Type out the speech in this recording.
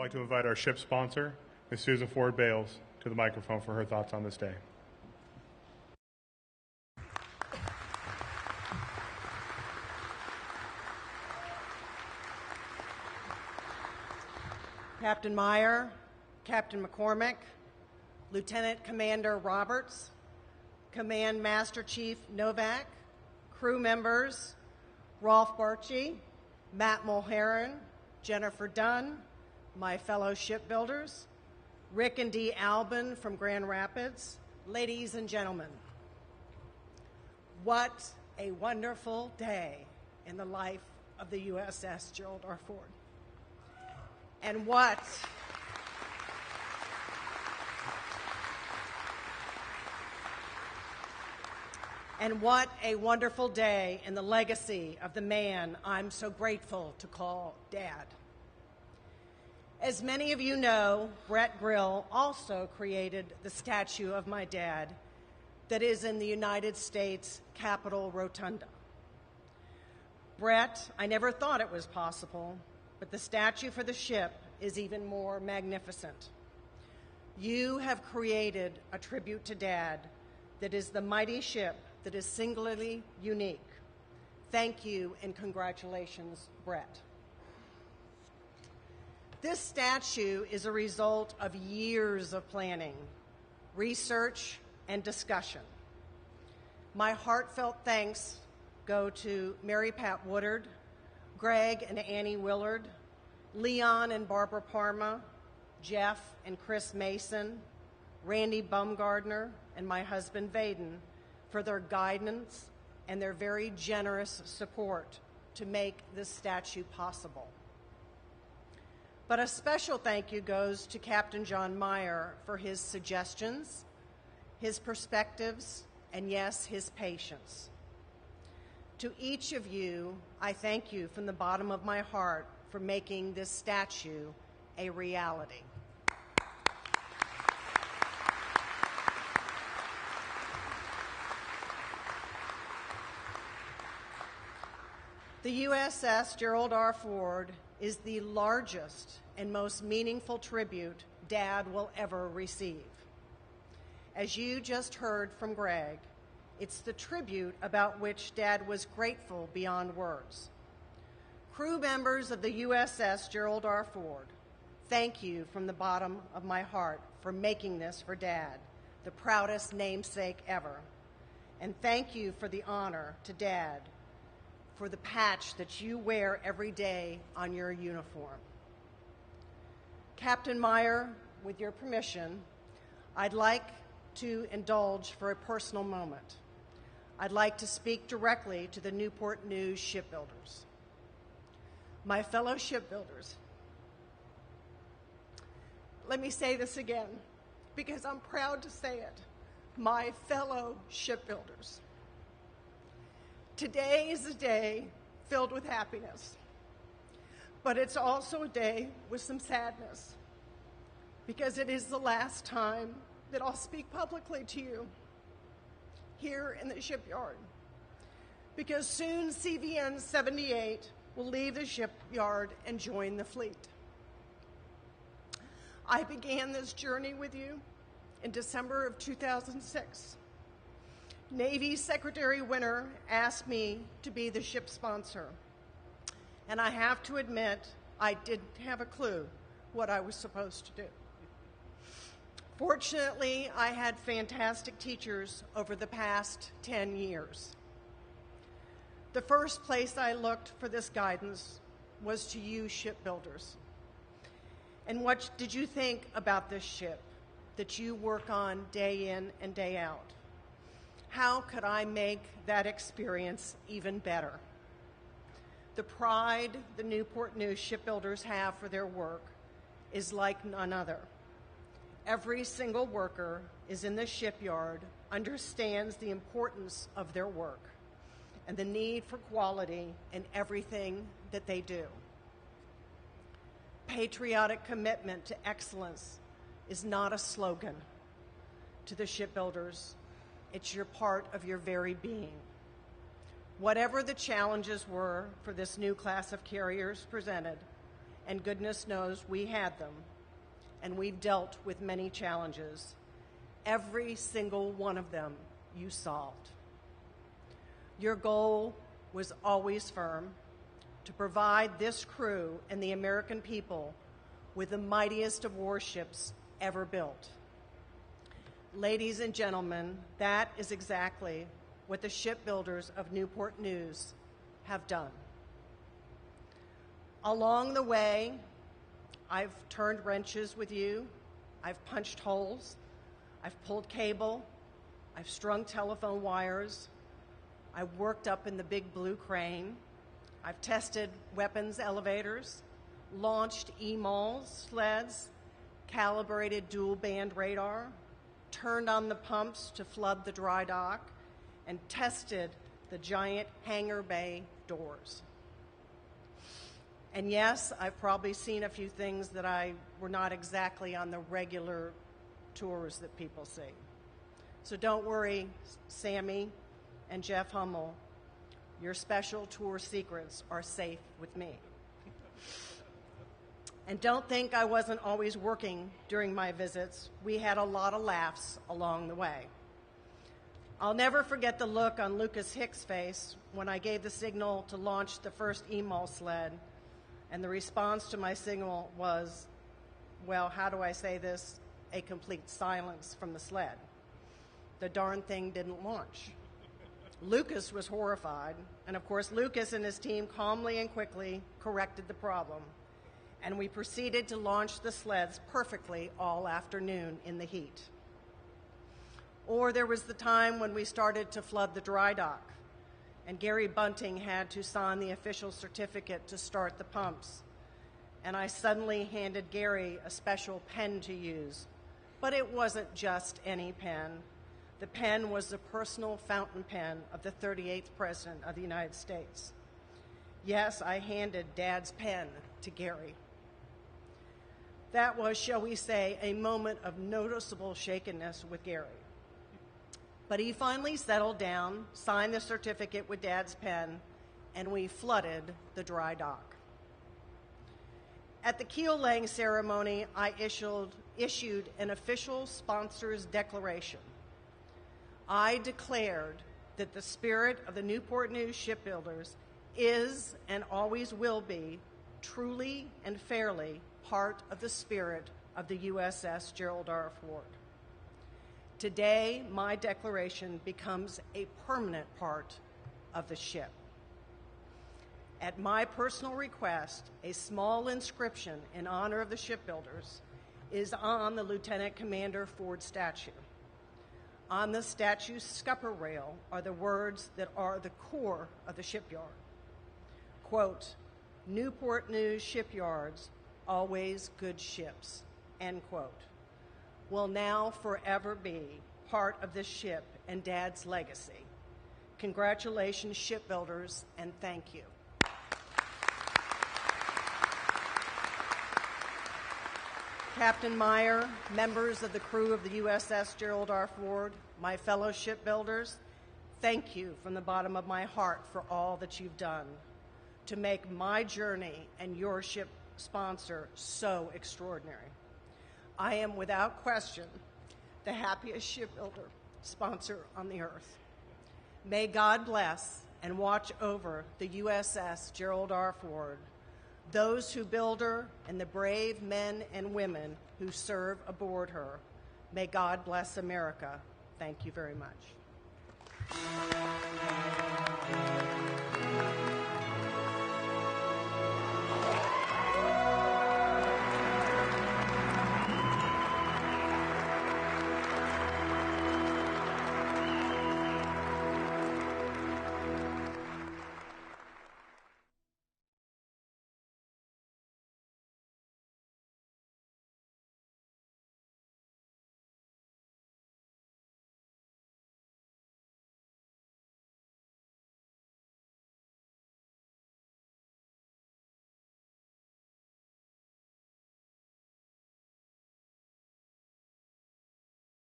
like to invite our ship sponsor, Ms. Susan Ford Bales, to the microphone for her thoughts on this day. Captain Meier, Captain McCormack, Lieutenant Commander Roberts, Command Master Chief Novak, crew members Rolf Barchi, Matt Mulheron, Jennifer Dunn, my fellow shipbuilders, Rick and Dee Albin from Grand Rapids, ladies and gentlemen. What a wonderful day in the life of the USS Gerald R. Ford. And what a wonderful day in the legacy of the man I'm so grateful to call Dad. As many of you know, Brett Grill also created the statue of my dad that is in the United States Capitol Rotunda. Brett, I never thought it was possible, but the statue for the ship is even more magnificent. You have created a tribute to Dad that is the mighty ship that is singularly unique. Thank you and congratulations, Brett. This statue is a result of years of planning, research, and discussion. My heartfelt thanks go to Mary Pat Woodard, Greg and Annie Willard, Leon and Barbara Parma, Jeff and Chris Mason, Randy Baumgardner, and my husband Vaden for their guidance and their very generous support to make this statue possible. But a special thank you goes to Captain John Meier for his suggestions, his perspectives, and yes, his patience. To each of you, I thank you from the bottom of my heart for making this statue a reality. The USS Gerald R. Ford is the largest and most meaningful tribute Dad will ever receive. As you just heard from Greg, it's the tribute about which Dad was grateful beyond words. Crew members of the USS Gerald R. Ford, thank you from the bottom of my heart for making this for Dad, the proudest namesake ever. And thank you for the honor to Dad for the patch that you wear every day on your uniform. Captain Meier, with your permission, I'd like to indulge for a personal moment. I'd like to speak directly to the Newport News shipbuilders. My fellow shipbuilders, let me say this again, because I'm proud to say it. My fellow shipbuilders. Today is a day filled with happiness, but it's also a day with some sadness, because it is the last time that I'll speak publicly to you here in the shipyard, because soon CVN 78 will leave the shipyard and join the fleet. I began this journey with you in December of 2006. Navy Secretary Winter asked me to be the ship sponsor, and I have to admit, I didn't have a clue what I was supposed to do. Fortunately, I had fantastic teachers over the past 10 years. The first place I looked for this guidance was to you shipbuilders. And what did you think about this ship that you work on day in and day out? How could I make that experience even better? The pride the Newport News shipbuilders have for their work is like none other. Every single worker is in the shipyard, understands the importance of their work and the need for quality in everything that they do. Patriotic commitment to excellence is not a slogan to the shipbuilders. It's your part of your very being. Whatever the challenges were for this new class of carriers presented, and goodness knows we had them, and we've dealt with many challenges. Every single one of them you solved. Your goal was always firm, to provide this crew and the American people with the mightiest of warships ever built. Ladies and gentlemen, that is exactly what the shipbuilders of Newport News have done. Along the way, I've turned wrenches with you, I've punched holes, I've pulled cable, I've strung telephone wires, I've worked up in the big blue crane, I've tested weapons elevators, launched EMAL sleds, calibrated dual-band radar, turned on the pumps to flood the dry dock, and tested the giant hangar bay doors. And yes, I've probably seen a few things that were not exactly on the regular tours that people see. So don't worry, Sammy and Jeff Hummel, your special tour secrets are safe with me. And don't think I wasn't always working during my visits. We had a lot of laughs along the way. I'll never forget the look on Lucas Hicks' face when I gave the signal to launch the first EMAL sled, and the response to my signal was, well, how do I say this? A complete silence from the sled. The darn thing didn't launch. Lucas was horrified, and of course Lucas and his team calmly and quickly corrected the problem, and we proceeded to launch the sleds perfectly all afternoon in the heat. Or there was the time when we started to flood the dry dock, and Gary Bunting had to sign the official certificate to start the pumps, and I suddenly handed Gary a special pen to use. But it wasn't just any pen. The pen was the personal fountain pen of the 38th President of the United States. Yes, I handed Dad's pen to Gary. That was, shall we say, a moment of noticeable shakenness with Gary. But he finally settled down, signed the certificate with Dad's pen, and we flooded the dry dock. At the keel-laying ceremony, I issued an official sponsor's declaration. I declared that the spirit of the Newport News shipbuilders is and always will be truly and fairly part of the spirit of the USS Gerald R. Ford. Today, my declaration becomes a permanent part of the ship. At my personal request, a small inscription in honor of the shipbuilders is on the Lieutenant Commander Ford statue. On the statue's scupper rail are the words that are the core of the shipyard. Quote, Newport News shipyards, always good ships, end quote, will now forever be part of this ship and Dad's legacy. Congratulations, shipbuilders, and thank you. Captain Meier, members of the crew of the USS Gerald R. Ford, my fellow shipbuilders, thank you from the bottom of my heart for all that you've done to make my journey and your ship sponsor so extraordinary. I am without question the happiest shipbuilder sponsor on the earth. May God bless and watch over the USS Gerald R. Ford, those who build her, and the brave men and women who serve aboard her. May God bless America. Thank you very much.